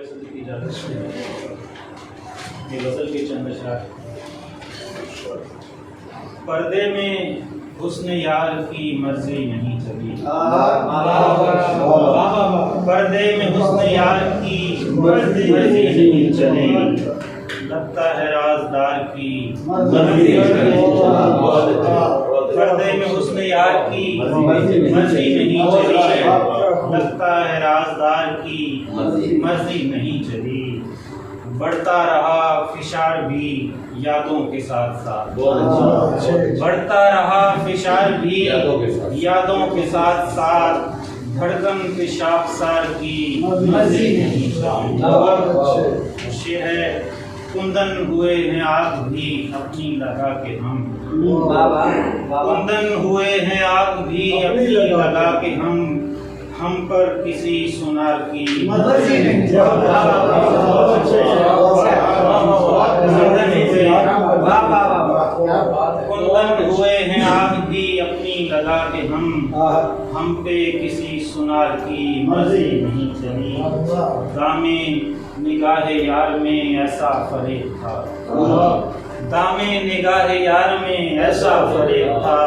کی اجازت یہ غزل کے چند اشعار۔ پردے میں حسن یار کی مرضی نہیں چلی، پردے میں حسن یار کی مرضی نہیں چلی، لگتا ہے رازدار کی مرضی نہیں چلی، پردے میں حسن یار کی مرضی نہیں چلی، لگتا ہے رازدار کی مرضی نہیں چلی، بڑھتا رہا فشار بھی یادوں کے ساتھ ساتھ، بڑھتا رہا فشار بھی یادوں کے ساتھ ساتھ، دھڑکن کے شاخسار کی مرضی نہیں چلی، شعر ہے کندن ہوئے ہیں آگ بھی اپنی لگا کے ہم، کندن ہوئے ہیں آگ بھی اپنی لگا کے ہم پر کسی سنار کی مرضی نہیں چلی، کندن ہوئے ہیں آگ بھی اپنی لگا کے ہم پہ کسی سنار کی مرضی نہیں چلی، دامیں نگاہ یار میں ایسا فریب تھا، دامیں نگاہ یار میں ایسا فریب تھا،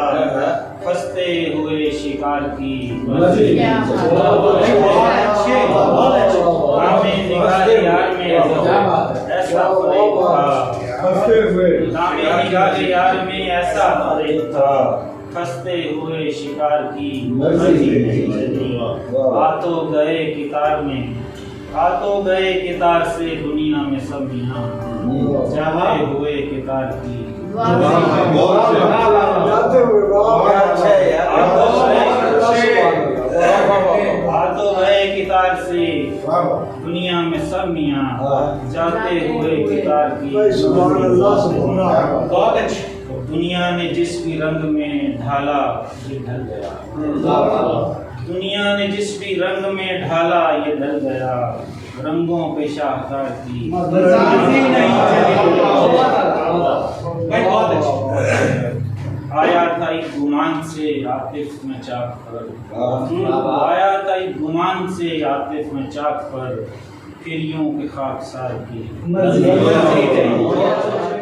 پھنستے ہوئے شکار کی مرضی نہیں چلی، دامیں نگاہ یار میں ایسا فریب تھا، دامیں نگاہ یار میں ایسا فریب تھا، پھنستے ہوئے شکار کی مرضی نہیں چلی، ہاتھوں گئے کتار میں، ہاتھوں گئے کتار سے دنیا میں سب یہاں، جاتے ہوئے کتار کی ہاتھوں گئے کتار سے دنیا میں سب میاں، جاتے ہوئے کتار کی، دنیا نے جس بھی رنگ میں ڈھالا یہ ڈھل گیا، دنیا نے جس بھی رنگ میں ڈھالا یہ ڈھل گیا، رنگوں پہ شاہکار کی مرضی نہیں چلی، آیا تھا ایک گمان سے عاطف میں چاک پر، آیا تھا ایک گمان سے عاطف میں چاک پر، پھر یوں کہ خاکسار کی مرضی نہیں چلی۔